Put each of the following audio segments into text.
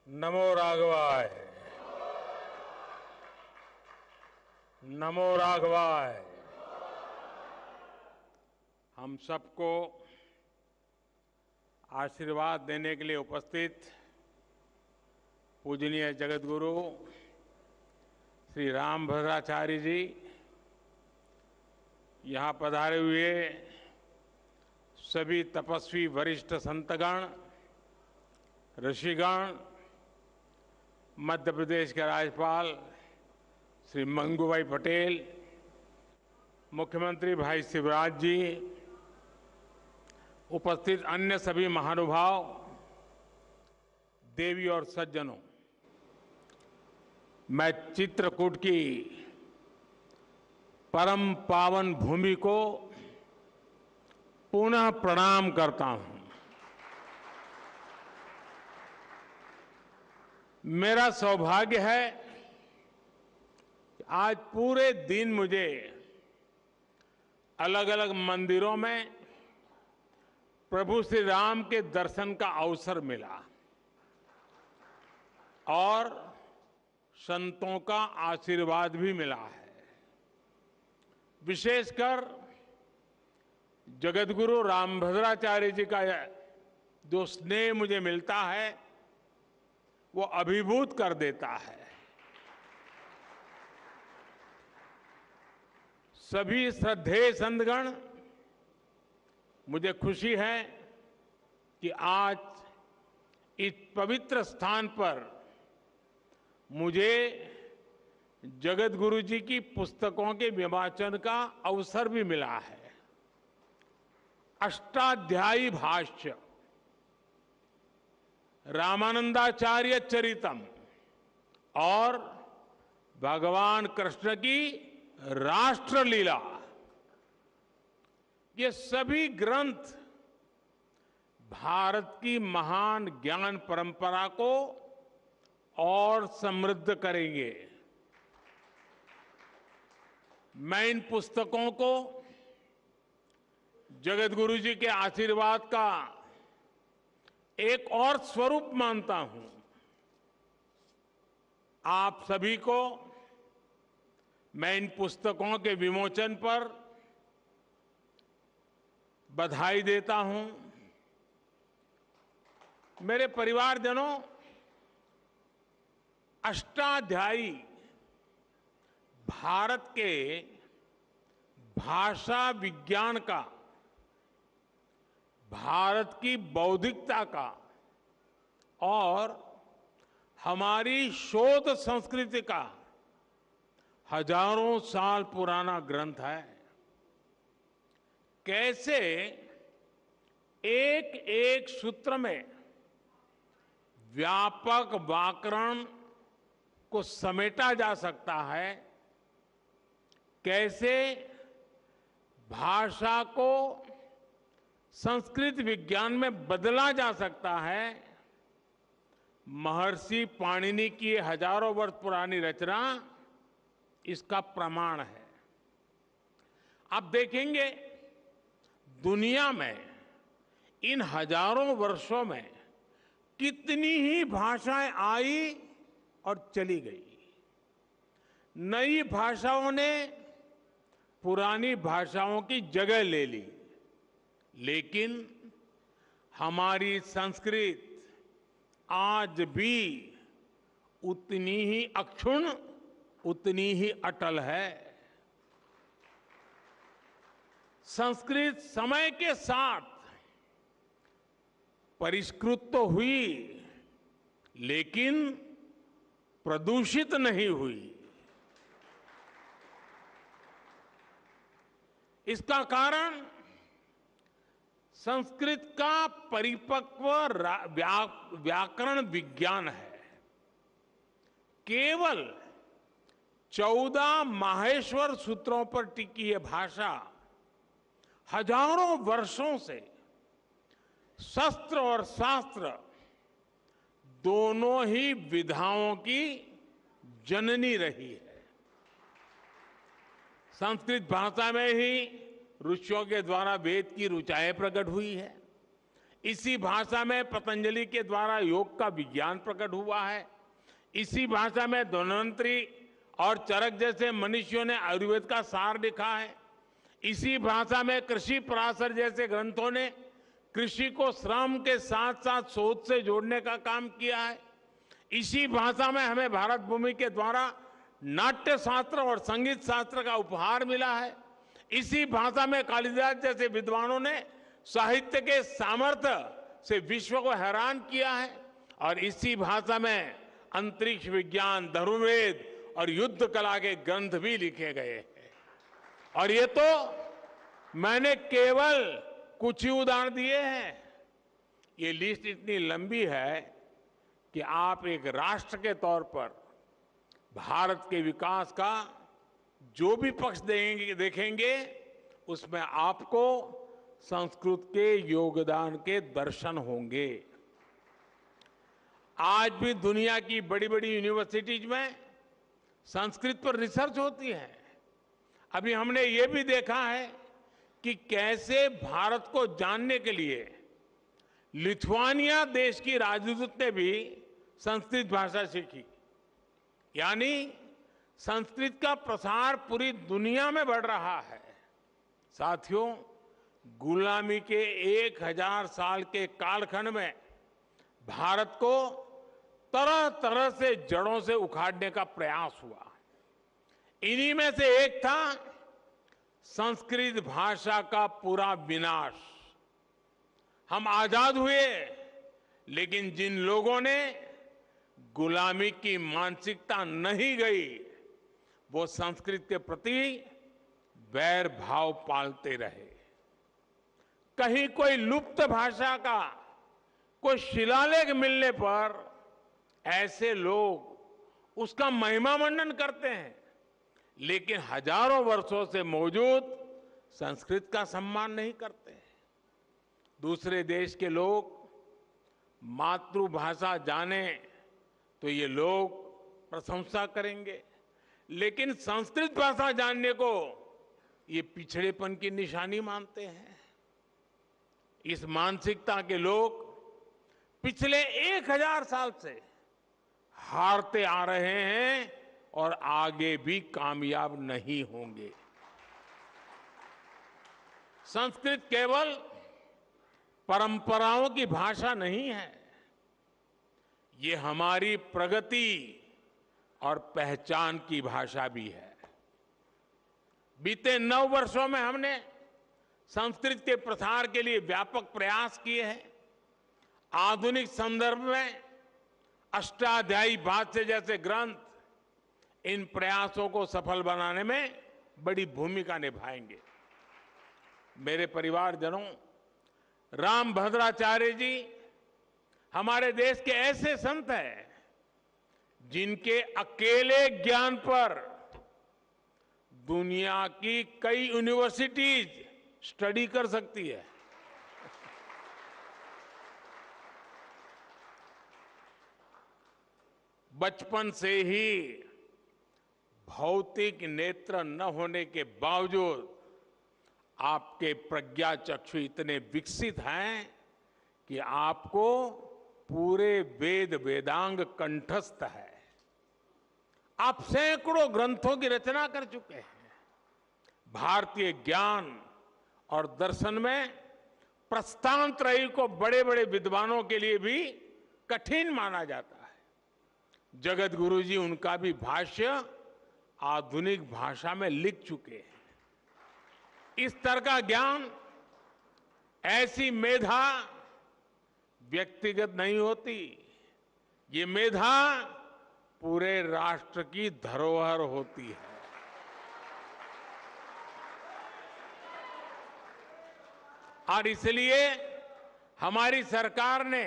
नमो राघवाय। नमो राघवाय। हम सबको आशीर्वाद देने के लिए उपस्थित पूजनीय जगतगुरु श्री रामभद्राचार्य जी, यहाँ पधारे हुए सभी तपस्वी वरिष्ठ संतगण, ऋषिगण, मध्य प्रदेश के राज्यपाल श्री मंगूभाई पटेल, मुख्यमंत्री भाई शिवराज जी, उपस्थित अन्य सभी महानुभाव, देवी और सज्जनों, मैं चित्रकूट की परम पावन भूमि को पुनः प्रणाम करता हूं। मेरा सौभाग्य है कि आज पूरे दिन मुझे अलग अलग मंदिरों में प्रभु श्री राम के दर्शन का अवसर मिला और संतों का आशीर्वाद भी मिला है। विशेषकर जगतगुरु रामभद्राचार्य जी का जो स्नेह मुझे मिलता है वो अभिभूत कर देता है। सभी श्रद्धेय संतगण, मुझे खुशी है कि आज इस पवित्र स्थान पर मुझे जगतगुरु जी की पुस्तकों के विवाचन का अवसर भी मिला है। अष्टाध्यायी भाष्य, रामानंदाचार्य चरितम और भगवान कृष्ण की राष्ट्रलीला, ये सभी ग्रंथ भारत की महान ज्ञान परंपरा को और समृद्ध करेंगे। मैं इन पुस्तकों को जगतगुरु जी के आशीर्वाद का एक और स्वरूप मानता हूं। आप सभी को मैं इन पुस्तकों के विमोचन पर बधाई देता हूं। मेरे परिवारजनों, अष्टाध्यायी भारत के भाषा विज्ञान का, भारत की बौद्धिकता का और हमारी शोध संस्कृति का हजारों साल पुराना ग्रंथ है। कैसे एक एक सूत्र में व्यापक व्याकरण को समेटा जा सकता है, कैसे भाषा को संस्कृत विज्ञान में बदला जा सकता है, महर्षि पाणिनि की हजारों वर्ष पुरानी रचना इसका प्रमाण है। आप देखेंगे दुनिया में इन हजारों वर्षों में कितनी ही भाषाएं आई और चली गई। नई भाषाओं ने पुरानी भाषाओं की जगह ले ली, लेकिन हमारी संस्कृत आज भी उतनी ही अक्षुण्ण, उतनी ही अटल है। संस्कृत समय के साथ परिष्कृत तो हुई, लेकिन प्रदूषित नहीं हुई। इसका कारण संस्कृत का परिपक्व व्याकरण विज्ञान है। केवल 14 माहेश्वर सूत्रों पर टिकी यह भाषा हजारों वर्षों से शस्त्र और शास्त्र दोनों ही विधाओं की जननी रही है। संस्कृत भाषा में ही ऋषियों के द्वारा वेद की ऋचाएं प्रकट हुई है। इसी भाषा में पतंजलि के द्वारा योग का विज्ञान प्रकट हुआ है। इसी भाषा में धन्वंतरि और चरक जैसे मनीषियों ने आयुर्वेद का सार लिखा है। इसी भाषा में कृषि पराशर जैसे ग्रंथों ने कृषि को श्रम के साथ साथ शोध से जोड़ने का काम किया है। इसी भाषा में हमें भारत भूमि के द्वारा नाट्य शास्त्र और संगीत शास्त्र का उपहार मिला है। इसी भाषा में कालिदास जैसे विद्वानों ने साहित्य के सामर्थ्य से विश्व को हैरान किया है। और इसी भाषा में अंतरिक्ष विज्ञान, धनुर्वेद और युद्ध कला के ग्रंथ भी लिखे गए हैं। और ये तो मैंने केवल कुछ ही उदाहरण दिए हैं। ये लिस्ट इतनी लंबी है कि आप एक राष्ट्र के तौर पर भारत के विकास का जो भी पक्ष देखेंगे उसमें आपको संस्कृत के योगदान के दर्शन होंगे। आज भी दुनिया की बड़ी बड़ी यूनिवर्सिटीज में संस्कृत पर रिसर्च होती है। अभी हमने ये भी देखा है कि कैसे भारत को जानने के लिए लिथुआनिया देश की राजदूत ने भी संस्कृत भाषा सीखी। यानी संस्कृत का प्रसार पूरी दुनिया में बढ़ रहा है। साथियों, गुलामी के 1000 साल के कालखंड में भारत को तरह तरह से जड़ों से उखाड़ने का प्रयास हुआ। इन्हीं में से एक था संस्कृत भाषा का पूरा विनाश। हम आजाद हुए, लेकिन जिन लोगों ने गुलामी की मानसिकता नहीं गई, वो संस्कृत के प्रति वैर भाव पालते रहे। कहीं कोई लुप्त भाषा का कोई शिलालेख मिलने पर ऐसे लोग उसका महिमा मंडन करते हैं, लेकिन हजारों वर्षों से मौजूद संस्कृत का सम्मान नहीं करते। दूसरे देश के लोग मातृभाषा जाने तो ये लोग प्रशंसा करेंगे, लेकिन संस्कृत भाषा जानने को ये पिछड़ेपन की निशानी मानते हैं। इस मानसिकता के लोग पिछले 1000 साल से हारते आ रहे हैं और आगे भी कामयाब नहीं होंगे। संस्कृत केवल परंपराओं की भाषा नहीं है, ये हमारी प्रगति और पहचान की भाषा भी है। बीते 9 वर्षों में हमने संस्कृत के प्रसार के लिए व्यापक प्रयास किए हैं। आधुनिक संदर्भ में अष्टाध्यायी भाष्य जैसे ग्रंथ इन प्रयासों को सफल बनाने में बड़ी भूमिका निभाएंगे। मेरे परिवारजनों, रामभद्राचार्य जी हमारे देश के ऐसे संत हैं जिनके अकेले ज्ञान पर दुनिया की कई यूनिवर्सिटीज स्टडी कर सकती है। बचपन से ही भौतिक नेत्र न होने के बावजूद आपके प्रज्ञा चक्षु इतने विकसित हैं कि आपको पूरे वेद वेदांग कंठस्थ है। आप सैकड़ों ग्रंथों की रचना कर चुके हैं। भारतीय ज्ञान और दर्शन में प्रस्थानत्रयी को बड़े बड़े विद्वानों के लिए भी कठिन माना जाता है। जगत गुरु जी उनका भी भाष्य आधुनिक भाषा में लिख चुके हैं। इस तरह का ज्ञान, ऐसी मेधा व्यक्तिगत नहीं होती, ये मेधा पूरे राष्ट्र की धरोहर होती है। और इसलिए हमारी सरकार ने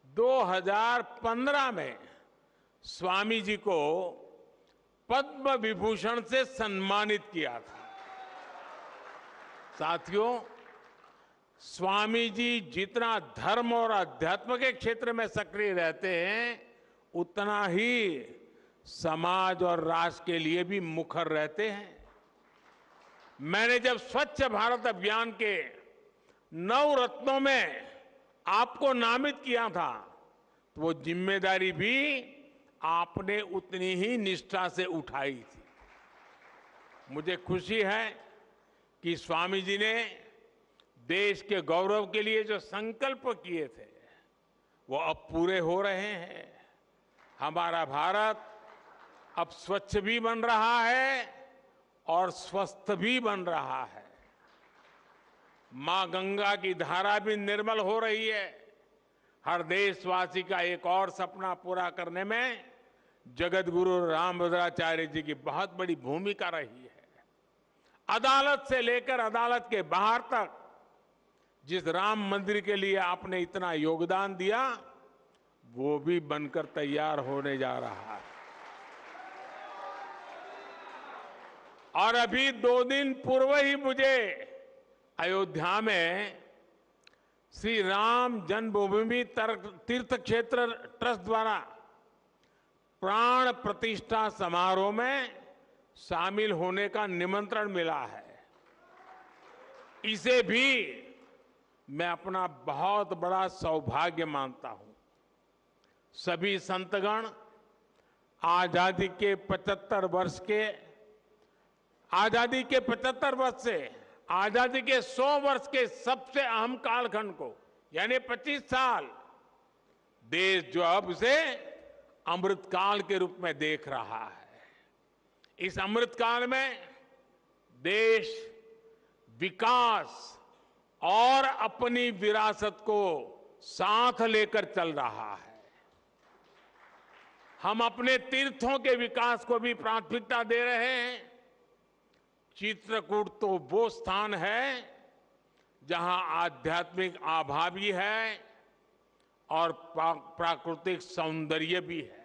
2015 में स्वामी जी को पद्म विभूषण से सम्मानित किया था। साथियों, स्वामी जी जितना धर्म और अध्यात्म के क्षेत्र में सक्रिय रहते हैं, उतना ही समाज और राष्ट्र के लिए भी मुखर रहते हैं। मैंने जब स्वच्छ भारत अभियान के 9 रत्नों में आपको नामित किया था, तो वो जिम्मेदारी भी आपने उतनी ही निष्ठा से उठाई थी। मुझे खुशी है कि स्वामी जी ने देश के गौरव के लिए जो संकल्प किए थे वो अब पूरे हो रहे हैं। हमारा भारत अब स्वच्छ भी बन रहा है और स्वस्थ भी बन रहा है। मां गंगा की धारा भी निर्मल हो रही है। हर देशवासी का एक और सपना पूरा करने में जगत गुरु रामभद्राचार्य जी की बहुत बड़ी भूमिका रही है। अदालत से लेकर अदालत के बाहर तक जिस राम मंदिर के लिए आपने इतना योगदान दिया, वो भी बनकर तैयार होने जा रहा है। और अभी 2 दिन पूर्व ही मुझे अयोध्या में श्री राम जन्मभूमि तीर्थ क्षेत्र ट्रस्ट द्वारा प्राण प्रतिष्ठा समारोह में शामिल होने का निमंत्रण मिला है। इसे भी मैं अपना बहुत बड़ा सौभाग्य मानता हूं। सभी संतगण आजादी के 75 वर्ष से आजादी के 100 वर्ष के सबसे अहम कालखंड को, यानी 25 साल, देश जो अब उसे अमृतकाल के रूप में देख रहा है। इस अमृतकाल में देश विकास और अपनी विरासत को साथ लेकर चल रहा है। हम अपने तीर्थों के विकास को भी प्राथमिकता दे रहे हैं। चित्रकूट तो वो स्थान है जहां आध्यात्मिक आभा भी है और प्राकृतिक सौंदर्य भी है।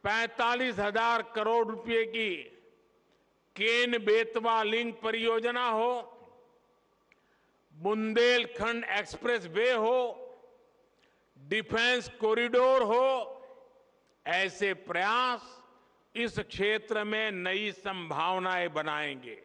45,000 करोड़ रुपए की केन बेतवा लिंक परियोजना हो, बुंदेलखंड एक्सप्रेस वे हो, डिफेंस कॉरिडोर हो, ऐसे प्रयास इस क्षेत्र में नई संभावनाएं बनाएंगे।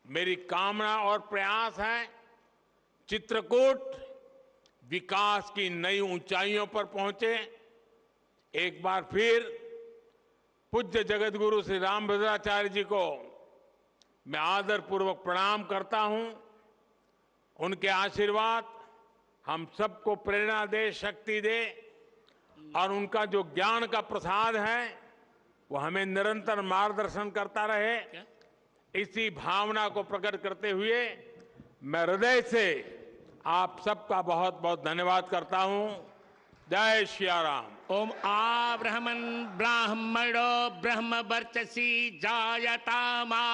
मेरी कामना और प्रयास है चित्रकूट विकास की नई ऊंचाइयों पर पहुंचे। एक बार फिर पूज्य जगत गुरु श्री रामभद्राचार्य जी को मैं आदरपूर्वक प्रणाम करता हूं। उनके आशीर्वाद हम सबको प्रेरणा दे, शक्ति दे, और उनका जो ज्ञान का प्रसाद है वो हमें निरंतर मार्गदर्शन करता रहे। इसी भावना को प्रकट करते हुए मैं हृदय से आप सबका बहुत बहुत धन्यवाद करता हूं। जय श्री राम। ओम आ ब्राह्मणो ब्रह्म वर्चसी जायता मा